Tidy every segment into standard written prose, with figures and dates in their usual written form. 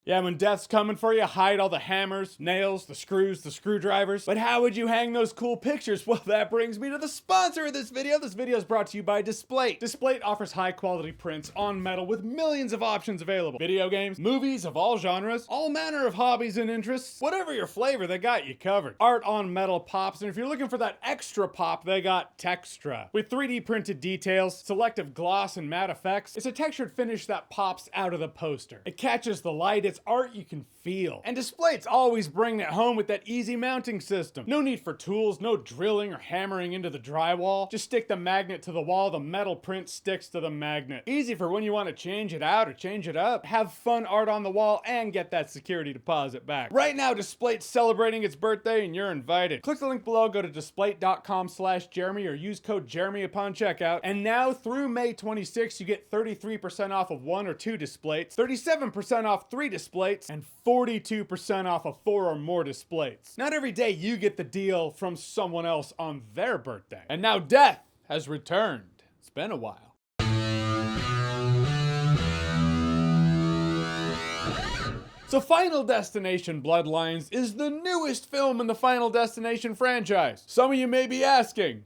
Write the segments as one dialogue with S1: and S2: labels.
S1: Yeah, when death's coming for you, hide all the hammers, nails, the screws, the screwdrivers. But how would you hang those cool pictures? Well, that brings me to the sponsor of this video. This video is brought to you by Displate. Displate offers high quality prints on metal with millions of options available. Video games, movies of all genres, all manner of hobbies and interests. Whatever your flavor, they got you covered. Art on metal pops, and if you're looking for that extra pop, they got Textra. With 3D printed details, selective gloss and matte effects, it's a textured finish that pops out of the poster. It catches the light, it's art you can feel. And Displate's always bringing it home with that easy mounting system. No need for tools, no drilling or hammering into the drywall. Just stick the magnet to the wall, the metal print sticks to the magnet. Easy for when you want to change it out or change it up, have fun art on the wall, and get that security deposit back. Right now, Displate's celebrating its birthday and you're invited. Click the link below, go to displate.com/Jeremy or use code Jeremy upon checkout. And now through May 26th, you get 33% off of 1 or 2 Displates, 37% off 3 Displates, and 42% off of 4 or more Displates. Not every day you get the deal from someone else on their birthday. And now death has returned. It's been a while. So Final Destination Bloodlines is the newest film in the Final Destination franchise. Some of you may be asking,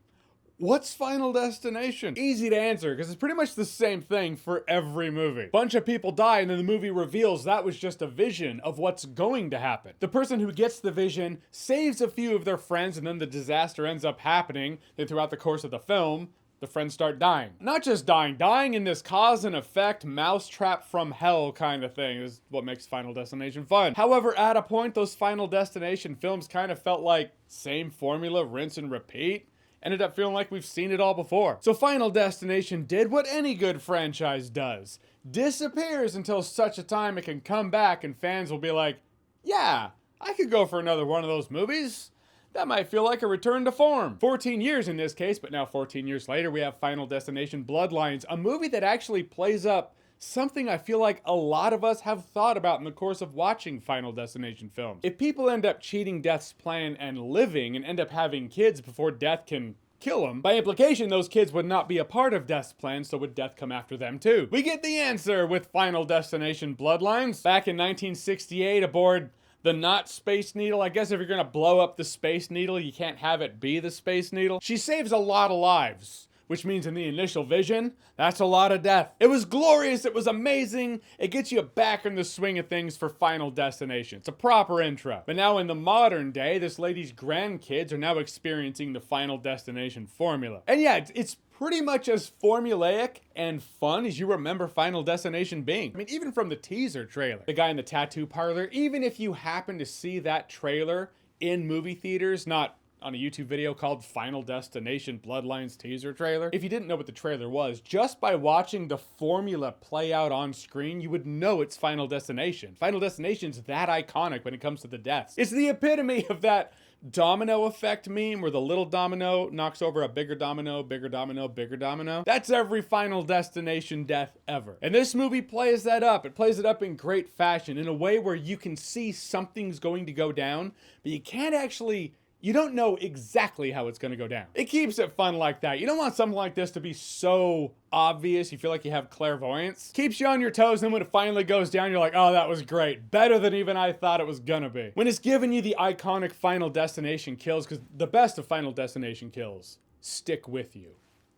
S1: what's Final Destination? Easy to answer, because it's pretty much the same thing for every movie. Bunch of people die, and then the movie reveals that was just a vision of what's going to happen. The person who gets the vision saves a few of their friends, and then the disaster ends up happening. Then throughout the course of the film, the friends start dying. Not just dying in this cause and effect, mousetrap from hell kind of thing is what makes Final Destination fun. However, at a point, those Final Destination films kind of felt like same formula, rinse and repeat. Ended up feeling like we've seen it all before. So Final Destination did what any good franchise does. Disappears until such a time it can come back and fans will be like, yeah, I could go for another one of those movies. That might feel like a return to form. 14 years in this case, but now 14 years later, we have Final Destination Bloodlines, a movie that actually plays up something I feel like a lot of us have thought about in the course of watching Final Destination films. If people end up cheating death's plan and living and end up having kids before death can kill them, by implication, those kids would not be a part of death's plan, so would death come after them too? We get the answer with Final Destination Bloodlines. Back in 1968, aboard the not Space Needle. I guess if you're gonna blow up the Space Needle, you can't have it be the Space Needle. She saves a lot of lives, which means in the initial vision, that's a lot of death. It was glorious, it was amazing. It gets you back in the swing of things for Final Destination. It's a proper intro. But now in the modern day, this lady's grandkids are now experiencing the Final Destination formula. And yeah, it's pretty much as formulaic and fun as you remember Final Destination being. I mean, even from the teaser trailer, the guy in the tattoo parlor, even if you happen to see that trailer in movie theaters, not on a YouTube video called Final Destination Bloodlines teaser trailer. If you didn't know what the trailer was, just by watching the formula play out on screen, you would know it's Final Destination. Final Destination's that iconic when it comes to the deaths. It's the epitome of that domino effect meme where the little domino knocks over a bigger domino, bigger domino, bigger domino. That's every Final Destination death ever. And this movie plays that up. It plays it up in great fashion, in a way where you can see something's going to go down, but you can't actually, you don't know exactly how it's going to go down. It keeps it fun like that. You don't want something like this to be so obvious you feel like you have clairvoyance. Keeps you on your toes, and then when it finally goes down, you're like, oh, that was great. Better than even I thought it was gonna be. When it's giving you the iconic Final Destination kills, because the best of Final Destination kills stick with you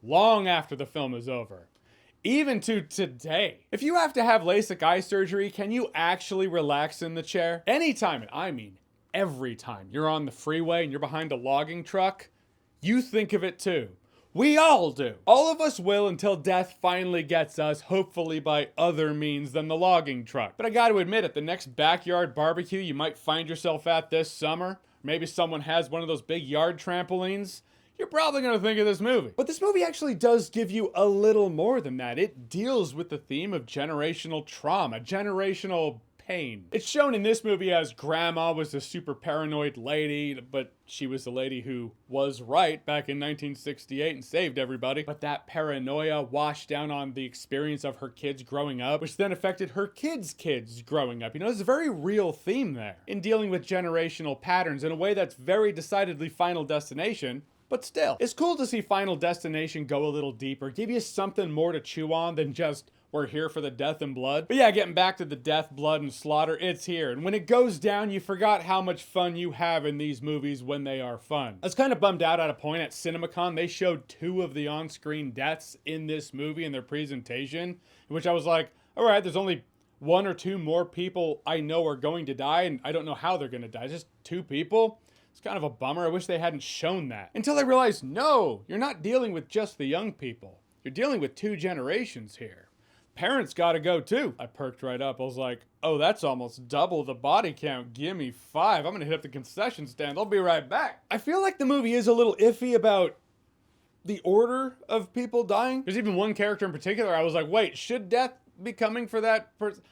S1: long after the film is over. Even to today. If you have to have LASIK eye surgery, can you actually relax in the chair? Anytime, and I mean every time you're on the freeway and you're behind a logging truck, you think of it too. We all do. All of us will until death finally gets us, hopefully by other means than the logging truck. But I gotta admit, at the next backyard barbecue you might find yourself at this summer, maybe someone has one of those big yard trampolines, you're probably gonna think of this movie. But this movie actually does give you a little more than that. It deals with the theme of generational trauma, generational pain. It's shown in this movie as grandma was a super paranoid lady, but she was the lady who was right back in 1968 and saved everybody. But that paranoia washed down on the experience of her kids growing up, which then affected her kids' kids growing up. You know, there's a very real theme there in dealing with generational patterns in a way that's very decidedly Final Destination. But still, it's cool to see Final Destination go a little deeper, give you something more to chew on than just we're here for the death and blood. But yeah, getting back to the death, blood, and slaughter, it's here. And when it goes down, you forgot how much fun you have in these movies when they are fun. I was kind of bummed out at a point at CinemaCon. They showed 2 of the on-screen deaths in this movie in their presentation, in which I was like, all right, there's only 1 or 2 more people I know are going to die, and I don't know how they're going to die. Just 2 people. It's kind of a bummer. I wish they hadn't shown that. Until I realized, no, you're not dealing with just the young people. You're dealing with 2 generations here. Parents gotta go too. I perked right up. I was like, oh, that's almost double the body count. Give me 5. I'm gonna hit up the concession stand. I'll be right back. I feel like the movie is a little iffy about the order of people dying. There's even one character in particular I was like, wait, should death be coming for that person?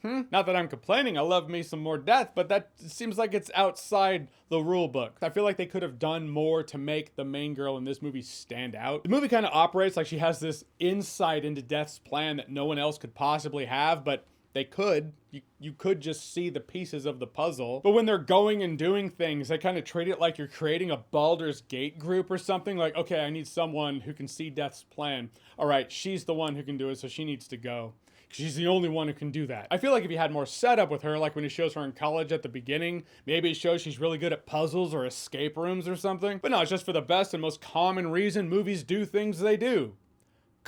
S1: Not that I'm complaining, I love me some more death, but that seems like it's outside the rule book. I feel like they could have done more to make the main girl in this movie stand out. The movie kind of operates like she has this insight into Death's plan that no one else could possibly have, but they could. You could just see the pieces of the puzzle. But when they're going and doing things, they kind of treat it like you're creating a Baldur's Gate group or something. Like, okay, I need someone who can see Death's plan. All right, she's the one who can do it, so she needs to go. She's the only one who can do that. I feel like if you had more setup with her, like when it shows her in college at the beginning, maybe it shows she's really good at puzzles or escape rooms or something. But no, it's just for the best and most common reason movies do things they do.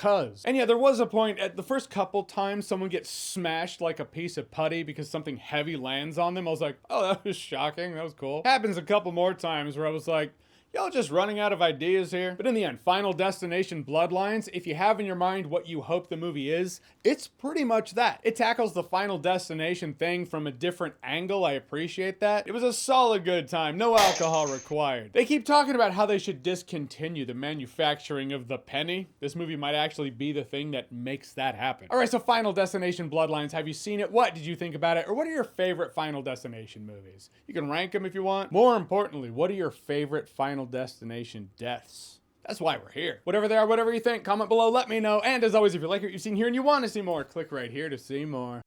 S1: And yeah, there was a point at the first couple times someone gets smashed like a piece of putty because something heavy lands on them. I was like, oh, that was shocking. That was cool. Happens a couple more times where I was like, y'all just running out of ideas here. But in the end, Final Destination Bloodlines, if you have in your mind what you hope the movie is, it's pretty much that. It tackles the Final Destination thing from a different angle. I appreciate that. It was a solid good time. No alcohol required. They keep talking about how they should discontinue the manufacturing of the penny. This movie might actually be the thing that makes that happen. All right, so Final Destination Bloodlines, have you seen it? What did you think about it? Or what are your favorite Final Destination movies? You can rank them if you want. More importantly, what are your favorite Final Destination deaths? That's why we're here. Whatever they are, whatever you think, comment below, let me know. And as always, if you like what you've seen here and you want to see more, click right here to see more.